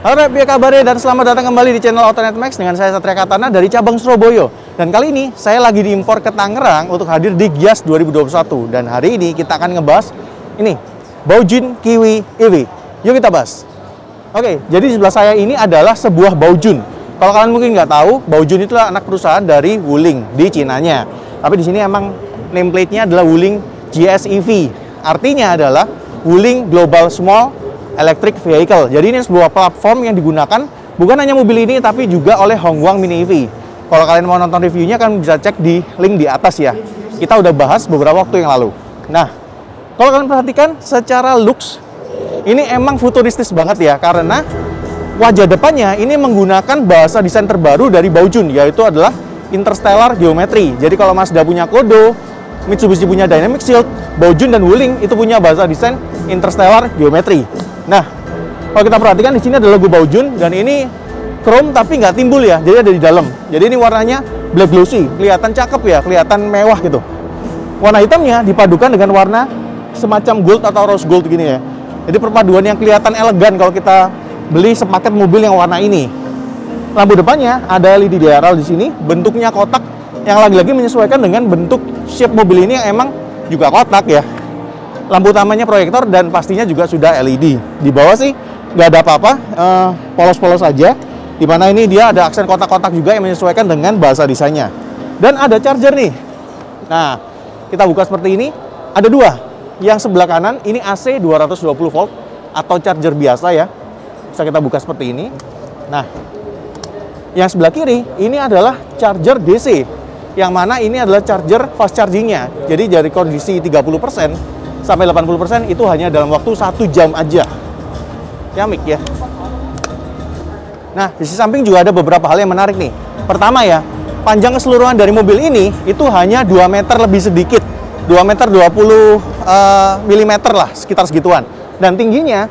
Halo Rep, apa kabarnya dan selamat datang kembali di channel Autonet Max dengan saya Satria Katana dari cabang Surabaya. Dan kali ini saya lagi diimpor ke Tangerang untuk hadir di Gias 2021. Dan hari ini kita akan ngebahas ini, Baojun Kiwi EV. Yuk kita bahas. Oke, jadi di sebelah saya ini adalah sebuah Baojun. Kalau kalian mungkin nggak tahu, Baojun itu adalah anak perusahaan dari Wuling di Cinanya. Tapi di sini emang nameplate-nya adalah Wuling GSEV. Artinya adalah Wuling Global Small Electric Vehicle. Jadi ini sebuah platform yang digunakan bukan hanya mobil ini tapi juga oleh Hongguang Mini EV. Kalau kalian mau nonton reviewnya kan bisa cek di link di atas ya. Kita udah bahas beberapa waktu yang lalu. Nah, kalau kalian perhatikan secara looks ini emang futuristis banget ya, karena wajah depannya ini menggunakan bahasa desain terbaru dari Baojun, yaitu adalah Interstellar Geometry. Jadi kalau Mazda punya Kodo, Mitsubishi punya Dynamic Shield, Baojun dan Wuling itu punya bahasa desain Interstellar Geometry. Nah, kalau kita perhatikan di sini ada logo Baojun dan ini chrome tapi nggak timbul ya, jadi ada di dalam. Jadi ini warnanya black glossy, kelihatan cakep ya, kelihatan mewah gitu. Warna hitamnya dipadukan dengan warna semacam gold atau rose gold gini ya. Jadi perpaduan yang kelihatan elegan kalau kita beli sepaket mobil yang warna ini. Lampu depannya ada LED DRL di sini, bentuknya kotak yang lagi-lagi menyesuaikan dengan bentuk shape mobil ini yang emang juga kotak ya. Lampu utamanya proyektor dan pastinya juga sudah LED. Di bawah sih nggak ada apa-apa, polos-polos saja. Dimana ini dia ada aksen kotak-kotak juga yang menyesuaikan dengan bahasa desainnya. Dan ada charger nih. Nah, kita buka seperti ini. Ada dua. Yang sebelah kanan ini AC 220 volt atau charger biasa ya. Bisa kita buka seperti ini. Nah, yang sebelah kiri ini adalah charger DC. Yang mana ini adalah charger fast chargingnya. Jadi dari kondisi 30% sampai 80% itu hanya dalam waktu 1 jam aja. Yamik ya. Nah, di sisi samping juga ada beberapa hal yang menarik nih. Pertama ya, panjang keseluruhan dari mobil ini itu hanya 2 meter lebih sedikit. 2 meter 20 mm lah, sekitar segituan. Dan tingginya,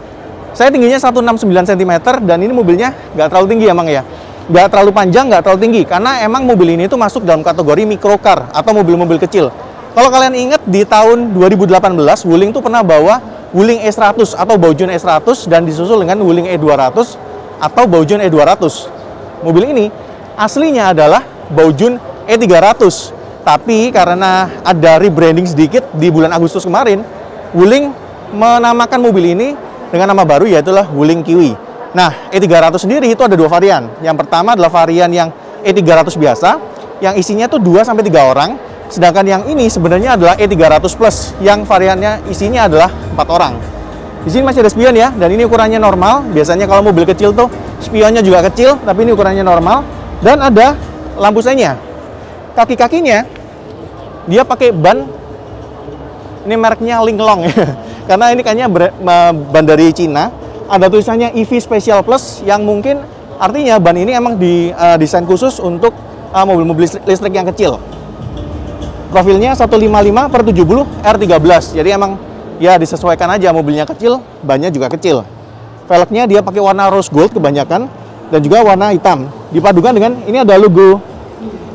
saya tingginya 169 cm dan ini mobilnya nggak terlalu tinggi emang ya. Nggak terlalu panjang, nggak terlalu tinggi. Karena emang mobil ini itu masuk dalam kategori microcar atau mobil-mobil kecil. Kalau kalian ingat di tahun 2018, Wuling tuh pernah bawa Wuling E100 atau Baojun E100 dan disusul dengan Wuling E200 atau Baojun E200. Mobil ini aslinya adalah Baojun E300. Tapi karena ada rebranding sedikit di bulan Agustus kemarin, Wuling menamakan mobil ini dengan nama baru yaitu Wuling Kiwi. Nah, E300 sendiri itu ada dua varian. Yang pertama adalah varian yang E300 biasa, yang isinya tuh 2-3 orang. Sedangkan yang ini sebenarnya adalah E300 Plus, yang variannya isinya adalah 4 orang. Di sini masih ada spion ya, dan ini ukurannya normal. Biasanya kalau mobil kecil tuh spionnya juga kecil, tapi ini ukurannya normal. Dan ada lampu senya. Kaki-kakinya dia pakai ban, ini mereknya Linglong ya. Karena ini kayaknya ban dari Cina. Ada tulisannya EV Special Plus, yang mungkin artinya ban ini emang didesain khusus untuk mobil-mobil listrik yang kecil. Profilnya 155/70 R13. Jadi emang ya disesuaikan aja, mobilnya kecil, bannya juga kecil. Velgnya dia pakai warna rose gold kebanyakan dan juga warna hitam. Dipadukan dengan ini ada logo.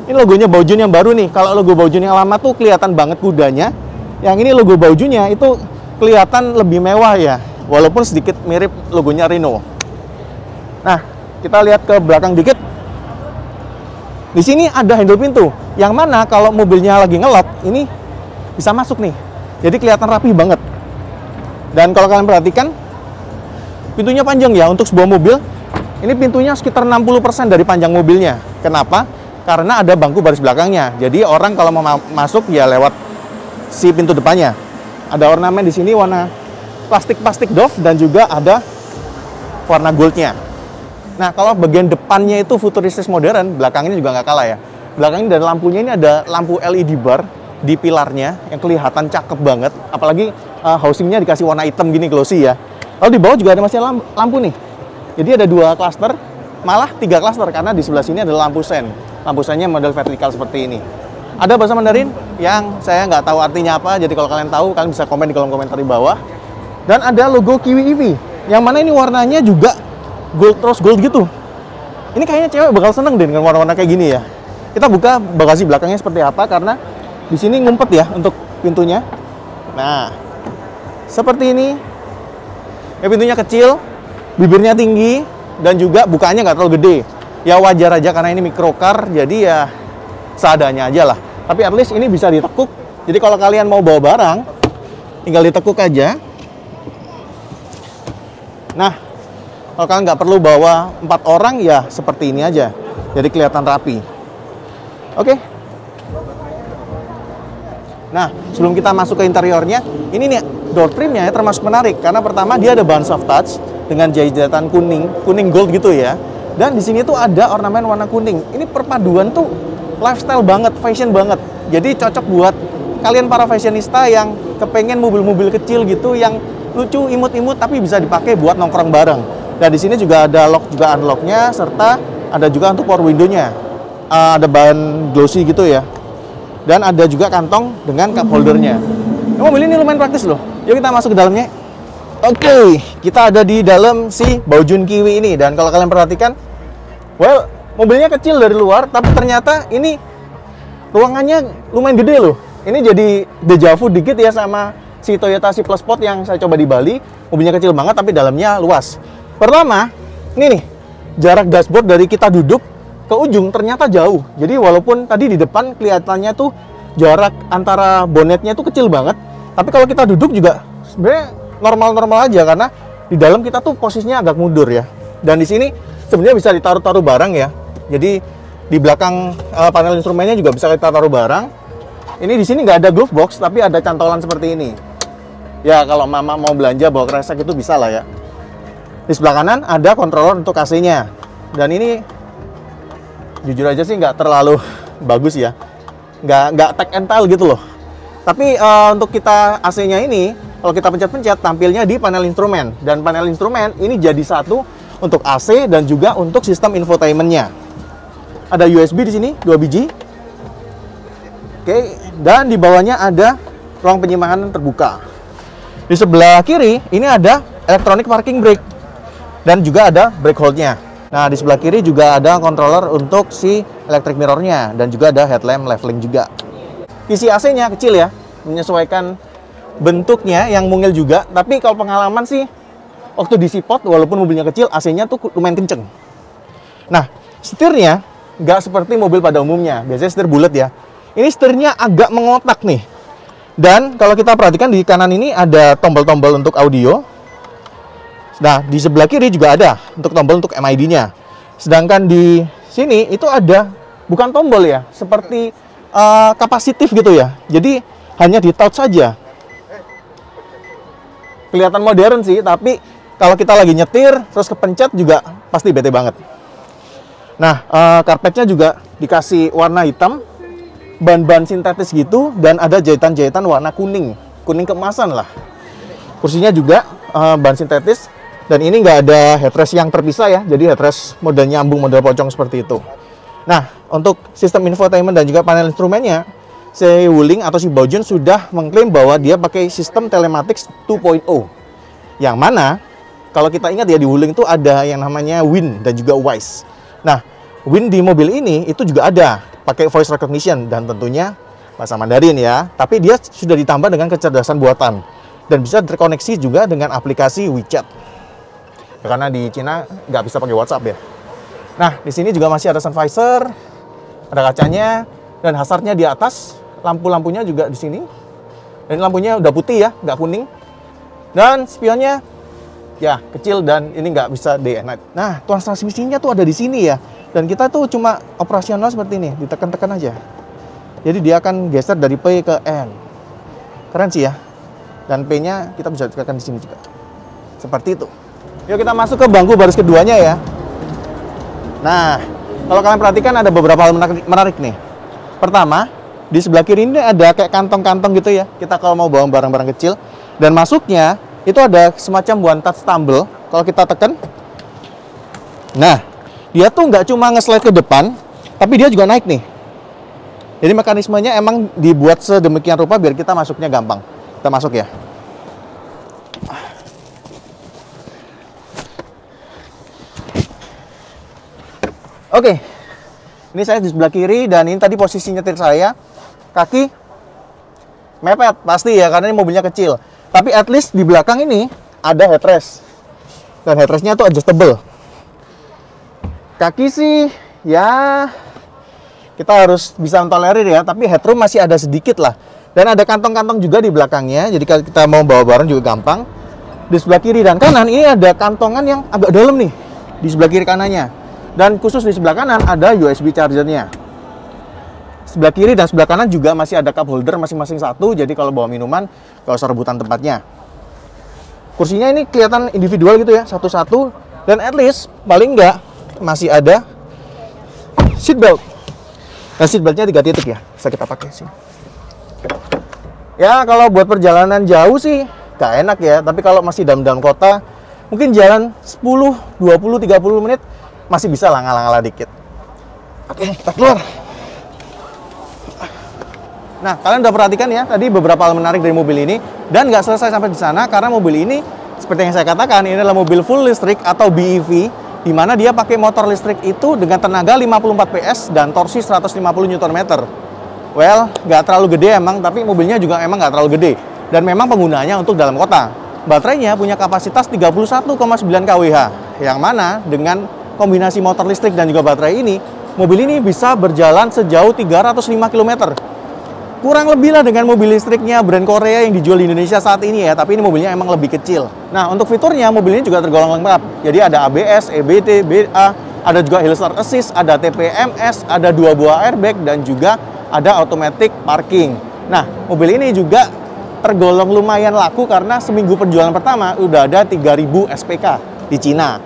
Ini logonya Baojun yang baru nih. Kalau logo Baojun yang lama tuh kelihatan banget kudanya. Yang ini logo Baojunnya itu kelihatan lebih mewah ya, walaupun sedikit mirip logonya Renault. Nah, kita lihat ke belakang dikit. Di sini ada handle pintu, yang mana kalau mobilnya lagi ngelok, ini bisa masuk nih. Jadi kelihatan rapi banget. Dan kalau kalian perhatikan, pintunya panjang ya untuk sebuah mobil. Ini pintunya sekitar 60% dari panjang mobilnya. Kenapa? Karena ada bangku baris belakangnya. Jadi orang kalau mau masuk ya lewat si pintu depannya. Ada ornamen di sini warna plastik doff dan juga ada warna goldnya. Nah, kalau bagian depannya itu futuristis modern, belakangnya juga nggak kalah ya. Belakangnya dan lampunya ini ada lampu LED bar di pilarnya yang kelihatan cakep banget. Apalagi housingnya dikasih warna hitam gini glossy ya. Lalu di bawah juga ada masih lampu nih. Jadi ada 2 klaster, malah 3 klaster karena di sebelah sini ada lampu sen. Lampu sennya model vertikal seperti ini. Ada bahasa Mandarin yang saya nggak tahu artinya apa. Jadi kalau kalian tahu, kalian bisa komen di kolom komentar di bawah. Dan ada logo Kiwi EV, yang mana ini warnanya juga rose gold gitu. Ini kayaknya cewek bakal seneng deh dengan warna-warna kayak gini ya. Kita buka bagasi belakangnya seperti apa, karena di sini ngumpet ya untuk pintunya. Nah, seperti ini. Ya, pintunya kecil, bibirnya tinggi, dan juga bukaannya nggak terlalu gede. Ya wajar aja karena ini microcar, jadi ya seadanya aja lah. Tapi at least ini bisa ditekuk. Jadi kalau kalian mau bawa barang, tinggal ditekuk aja. Nah, kalau kalian nggak perlu bawa 4 orang, ya seperti ini aja. Jadi kelihatan rapi. Oke. Nah, sebelum kita masuk ke interiornya, ini nih door trimnya ya termasuk menarik. Karena pertama dia ada bahan soft touch dengan jahitan kuning gold gitu ya. Dan di sini tuh ada ornamen warna kuning. Ini perpaduan tuh lifestyle banget, fashion banget. Jadi cocok buat kalian para fashionista yang kepengen mobil-mobil kecil gitu, yang lucu, imut-imut, tapi bisa dipakai buat nongkrong bareng. Dan di sini juga ada lock juga unlocknya, serta ada juga untuk power window-nya. Ada bahan glossy gitu ya. Dan ada juga kantong dengan cup holdernya. Mobil ini lumayan praktis loh. Yuk kita masuk ke dalamnya. Oke, kita ada di dalam si Baojun Kiwi ini. Dan kalau kalian perhatikan, well, mobilnya kecil dari luar, tapi ternyata ini ruangannya lumayan gede loh. Ini jadi dejavu dikit ya sama si Toyota C Plus Sport yang saya coba di Bali. Mobilnya kecil banget, tapi dalamnya luas. Pertama, ini nih, jarak dashboard dari kita duduk ke ujung ternyata jauh. Jadi walaupun tadi di depan kelihatannya tuh jarak antara bonetnya tuh kecil banget, tapi kalau kita duduk juga sebenarnya normal-normal aja karena di dalam kita tuh posisinya agak mundur ya. Dan di sini sebenarnya bisa ditaruh-taruh barang ya. Jadi di belakang panel instrumennya juga bisa kita taruh barang. Ini di sini nggak ada glove box, tapi ada cantolan seperti ini. Ya kalau mama mau belanja bawa kresek itu bisa lah ya. Di sebelah kanan ada controller untuk AC-nya. Dan ini jujur aja sih nggak terlalu bagus ya, nggak tech and tile gitu loh. Tapi untuk kita AC-nya ini, kalau kita pencet-pencet tampilnya di panel instrumen. Dan panel instrumen ini jadi satu untuk AC dan juga untuk sistem infotainment-nya. Ada USB di sini 2 biji. Oke, dan di bawahnya ada ruang penyimpanan terbuka. Di sebelah kiri ini ada electronic parking brake dan juga ada brake hold-nya. Nah, di sebelah kiri juga ada controller untuk si electric mirror-nya dan juga ada headlamp leveling juga. Isi AC-nya kecil ya, menyesuaikan bentuknya yang mungil juga. Tapi kalau pengalaman sih, waktu di Sipot, walaupun mobilnya kecil, AC-nya tuh lumayan kenceng. Nah, setirnya nggak seperti mobil pada umumnya. Biasanya setir bulat ya. Ini setirnya agak mengotak nih. Dan kalau kita perhatikan di kanan ini ada tombol-tombol untuk audio. Nah, di sebelah kiri juga ada untuk tombol untuk MID-nya. Sedangkan di sini itu ada bukan tombol ya, seperti kapasitif gitu ya. Jadi hanya di touch saja. Kelihatan modern sih, tapi kalau kita lagi nyetir terus kepencet juga pasti bete banget. Nah, karpetnya juga dikasih warna hitam, ban-ban sintetis gitu, dan ada jahitan-jahitan warna kuning keemasan lah. Kursinya juga ban sintetis. Dan ini nggak ada headrest yang terpisah ya, jadi headrest model nyambung, model pocong seperti itu. Nah, untuk sistem infotainment dan juga panel instrumennya, si Wuling atau si Baojun sudah mengklaim bahwa dia pakai sistem telematics 2.0. Yang mana, kalau kita ingat ya di Wuling itu ada yang namanya Win dan juga Wise. Nah, Win di mobil ini itu juga ada, pakai voice recognition dan tentunya bahasa Mandarin ya. Tapi dia sudah ditambah dengan kecerdasan buatan dan bisa terkoneksi juga dengan aplikasi WeChat. Karena di Cina nggak bisa pakai WhatsApp ya. Nah, di sini juga masih ada sun visor, ada kacanya, dan hazardnya di atas. Lampu-lampunya juga di sini. Dan lampunya udah putih ya, nggak kuning. Dan spionnya ya kecil dan ini nggak bisa day and night. Nah, tuas transmisinya tuh ada di sini ya. Dan kita tuh cuma operasional seperti ini, ditekan-tekan aja. Jadi dia akan geser dari P ke N. Keren sih ya. Dan P-nya kita bisa tekan di sini juga. Seperti itu. Yuk kita masuk ke bangku baris keduanya ya. Nah, kalau kalian perhatikan ada beberapa hal menarik nih. Pertama, di sebelah kiri ini ada kayak kantong-kantong gitu ya. Kita kalau mau bawa barang-barang kecil. Dan masuknya, itu ada semacam one touch tumble. Kalau kita tekan, nah, dia tuh nggak cuma nge-slide ke depan, tapi dia juga naik nih. Jadi mekanismenya emang dibuat sedemikian rupa biar kita masuknya gampang. Kita masuk ya. Oke, ini saya di sebelah kiri dan ini tadi posisi nyetir saya, kaki mepet pasti ya karena ini mobilnya kecil. Tapi at least di belakang ini ada headrest dan headrestnya tuh adjustable. Kaki sih ya kita harus bisa mentolerir ya, tapi headroom masih ada sedikit lah. Dan ada kantong-kantong juga di belakangnya, jadi kalau kita mau bawa barang juga gampang. Di sebelah kiri dan kanan ini ada kantongan yang agak dalam nih, di sebelah kiri kanannya. Dan khusus di sebelah kanan ada USB chargernya. Sebelah kiri dan sebelah kanan juga masih ada cup holder masing-masing satu, jadi kalau bawa minuman gak usah rebutan tempatnya. Kursinya ini kelihatan individual gitu ya, satu-satu. Dan at least paling nggak masih ada seat belt. Nah, seat beltnya 3 titik ya, bisa kita pakai sih. Ya kalau buat perjalanan jauh sih gak enak ya, tapi kalau masih dalam kota mungkin jalan 10, 20, 30 menit masih bisa lah ngalah-ngalah dikit. Oke, kita keluar. Nah, kalian udah perhatikan ya tadi beberapa hal menarik dari mobil ini, dan nggak selesai sampai di sana karena mobil ini seperti yang saya katakan ini adalah mobil full listrik atau BEV, di mana dia pakai motor listrik itu dengan tenaga 54 PS dan torsi 150 Nm. Well, nggak terlalu gede emang, tapi mobilnya juga emang nggak terlalu gede. Dan memang penggunaannya untuk dalam kota. Baterainya punya kapasitas 31,9 kWh, yang mana dengan kombinasi motor listrik dan juga baterai ini, mobil ini bisa berjalan sejauh 305 km. Kurang lebih lah dengan mobil listriknya brand Korea yang dijual di Indonesia saat ini ya, tapi ini mobilnya emang lebih kecil. Nah, untuk fiturnya, mobil ini juga tergolong lengkap. Jadi ada ABS, EBT, BA, ada juga Hill Start Assist, ada TPMS, ada 2 buah airbag, dan juga ada automatic parking. Nah, mobil ini juga tergolong lumayan laku karena seminggu penjualan pertama udah ada 3000 SPK di Cina.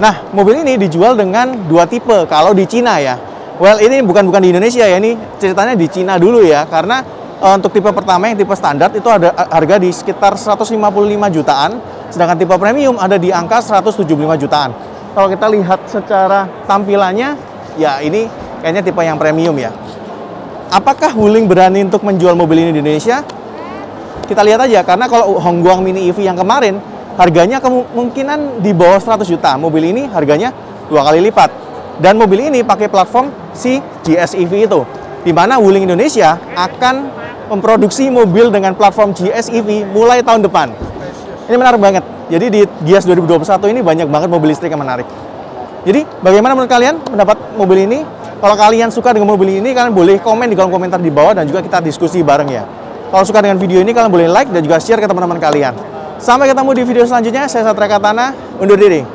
Nah, mobil ini dijual dengan 2 tipe kalau di Cina ya. Well, ini bukan di Indonesia ya, ini ceritanya di Cina dulu ya, karena untuk tipe pertama yang tipe standar itu ada harga di sekitar 155 jutaan, sedangkan tipe premium ada di angka 175 jutaan. Kalau kita lihat secara tampilannya, ya ini kayaknya tipe yang premium ya. Apakah Wuling berani untuk menjual mobil ini di Indonesia? Kita lihat aja, karena kalau Hongguang Mini EV yang kemarin, harganya kemungkinan di bawah 100 juta. Mobil ini harganya 2 kali lipat. Dan mobil ini pakai platform si GS EV itu, di mana Wuling Indonesia akan memproduksi mobil dengan platform GS EV mulai tahun depan. Ini menarik banget. Jadi di Gias 2021 ini banyak banget mobil listrik yang menarik. Jadi bagaimana menurut kalian pendapat mobil ini? Kalau kalian suka dengan mobil ini, kalian boleh komen di kolom komentar di bawah dan juga kita diskusi bareng ya. Kalau suka dengan video ini, kalian boleh like dan juga share ke teman-teman kalian. Sampai ketemu di video selanjutnya. Saya Satria Katana, undur diri.